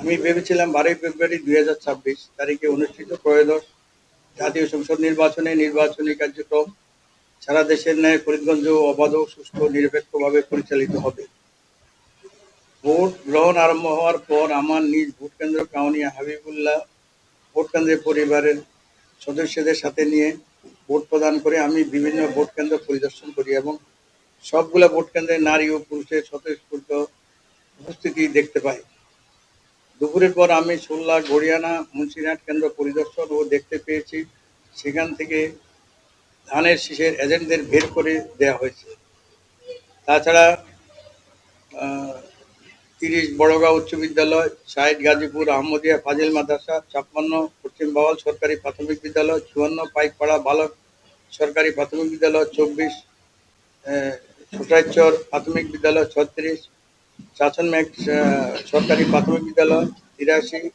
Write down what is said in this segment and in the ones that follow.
আমি ভেবেছিলাম 12 ফেব্রুয়ারি 2026 তারিখে অনুষ্ঠিত ত্রয়োদশ জাতীয় সংসদ নির্বাচনে নির্বাচনী কার্যক্রম সারা দেশের ন্যায় ফরিদগঞ্জেও অবাধ ও সুষ্ঠু নিরপেক্ষভাবে পরিচালিত হবে। ভোট গ্রহণ আরম্ভ হওয়ার পর আমার নিজ ভোটকেন্দ্র কাউনিয়া হাবিবুল্লাহ ভোটকেন্দ্রে পরিবারের সদস্যদের সাথে নিয়ে ভোট প্রদান করে আমি বিভিন্ন ভোট কেন্দ্র পরিদর্শন করি এবং সবগুলা ভোট কেন্দ্রে নারী ও পুরুষের স্বতঃস্ফূর্ত উপস্থিতি দেখতে পাই। দুপুরের পর আমি সোল্লা, গড়িয়ানা, মুন্সিরহাট কেন্দ্র পরিদর্শন ও দেখতে পেয়েছি সেখান থেকে ধানের শীষের এজেন্টদের বের করে দেওয়া হয়েছে। তাছাড়া 30 বড়গাঁও উচ্চ বিদ্যালয়, 60 গাজীপুর আহমদিয়া ফাজিল মাদ্রাসা, 56 পশ্চিম বাওয়াল সরকারি প্রাথমিক বিদ্যালয়, 54 পাইকপাড়া বালক সরকারি প্রাথমিক বিদ্যালয়, 24 ছোটাইচর প্রাথমিক বিদ্যালয়, 36 চাচনমেঘ সরকারি প্রাথমিক বিদ্যালয়, 83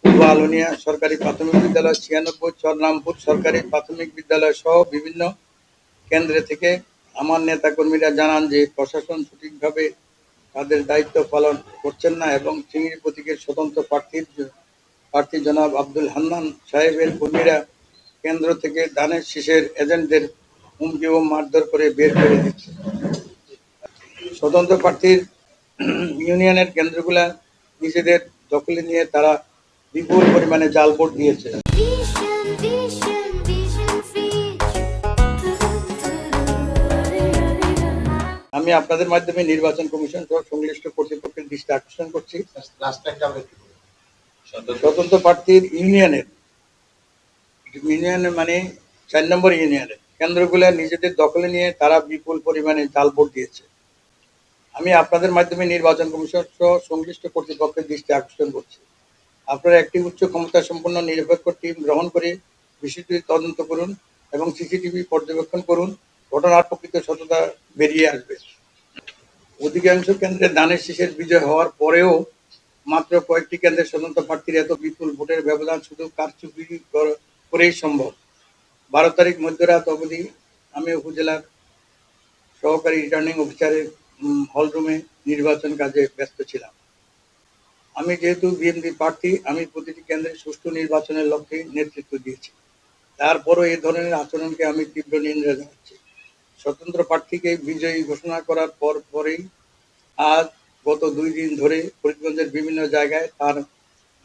পূর্ব আলোনিয়া সরকারি প্রাথমিক বিদ্যালয়, 96 চরনামপুর সরকারি প্রাথমিক বিদ্যালয় সহ বিভিন্ন কেন্দ্রে থেকে আমার নেতাকর্মীরা জানান যে প্রশাসন সঠিকভাবে তাদের দায়িত্ব পালন করছেন না এবং চিংড়ি প্রতীকের স্বতন্ত্র প্রার্থী জনাব আব্দুল হান্নান সাহেবের কর্মীরা কেন্দ্র থেকে ধানের শীষের এজেন্টদের হুমকি ও মারধর করে বের করে দিচ্ছে। স্বতন্ত্র প্রার্থীর ইউনিয়নের কেন্দ্রগুলা নিজেদের দখলে নিয়ে তারা বিপুল পরিমাণে জাল ভোট দিয়েছে। আমি আপনাদের মাধ্যমে নির্বাচন কমিশন সহ সংশ্লিষ্ট কর্তৃপক্ষের দৃষ্টি আকর্ষণ করছি, স্বতন্ত্র প্রার্থীর ইউনিয়নের মানে 4 নম্বর ইউনিয়নের কেন্দ্রগুলো নিজেদের দখলে নিয়ে তারা বিপুল পরিমাণে জাল ভোট দিয়েছে। আমি আপনাদের মাধ্যমে নির্বাচন কমিশন সহ সংশ্লিষ্ট কর্তৃপক্ষের দৃষ্টি আকর্ষণ করছি, আপনারা একটি উচ্চ ক্ষমতা সম্পন্ন নিরপেক্ষ টিম গ্রহণ করে বিষয়টি তদন্ত করুন এবং সিসিটিভি পর্যবেক্ষণ করুন। ঘটনার প্রকৃত সত্যতা বেরিয়ে আসবে। অধিকাংশ কেন্দ্রে ধানের শীষের বিজয় হওয়ার পরেও মাত্র কয়েকটি কেন্দ্রের স্বতন্ত্র প্রার্থীর এত বিপুল ভোটের ব্যবধান শুধু কারচুপি করেই সম্ভব। 12 তারিখ মধ্যরাত অবধি আমি উপজেলার সহকারী রিটার্নিং অফিসারের হলরুমে নির্বাচন কাজে ব্যস্ত ছিলাম। আমি যেহেতু বিএনপি প্রার্থী, আমি প্রতিটি কেন্দ্রে সুষ্ঠু নির্বাচনের লক্ষ্যে নেতৃত্ব দিয়েছি। তারপরও এই ধরনের আচরণকে আমি তীব্র নিন্দা জানাচ্ছি। স্বতন্ত্র প্রার্থীকে বিজয়ী ঘোষণা করার পরেই আজ গত 2 দিন ধরে ফরিদগঞ্জের বিভিন্ন জায়গায় তার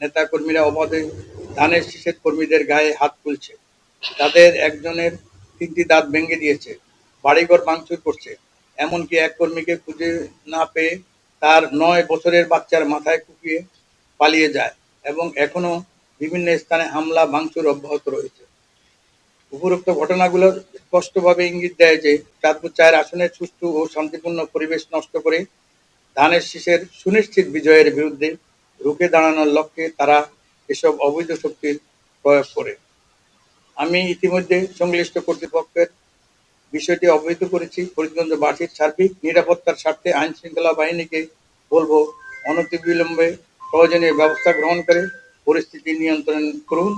নেতাকর্মীরা অবাধে ধানের শীষের কর্মীদের গায়ে হাত তুলছে, তাদের একজনের 3টি দাঁত ভেঙে দিয়েছে, বাড়িঘর ভাঙচুর করছে, এমনকি এক কর্মীকে খুঁজে না পেয়ে তার 9 বছরের বাচ্চার মাথায় কুপিয়ে পালিয়ে যায় এবং এখনো বিভিন্ন স্থানে হামলা ভাঙচুর অব্যাহত রয়েছে। উপরোক্ত ঘটনাগুলো স্পষ্টভাবে ইঙ্গিত দেয় যে চাঁদপুর 4 আসনের সুষ্ঠু ও শান্তিপূর্ণ পরিবেশ নষ্ট করে ধানের শীষের সুনিশ্চিত বিজয়ের বিরুদ্ধে রুখে দাঁড়ানোর লক্ষ্যে তারা এসব অবৈধ শক্তির প্রয়োগ করে। আমি ইতিমধ্যে সংশ্লিষ্ট কর্তৃপক্ষের বিষয়টি অবহিত করেছি। ফরিদগঞ্জবাসীর সার্বিক নিরাপত্তার স্বার্থে আইন শৃঙ্খলা বাহিনীকে বলবো অনতিবিলম্বে প্রয়োজনীয় ব্যবস্থা গ্রহণ করে পরিস্থিতি নিয়ন্ত্রণ করুন।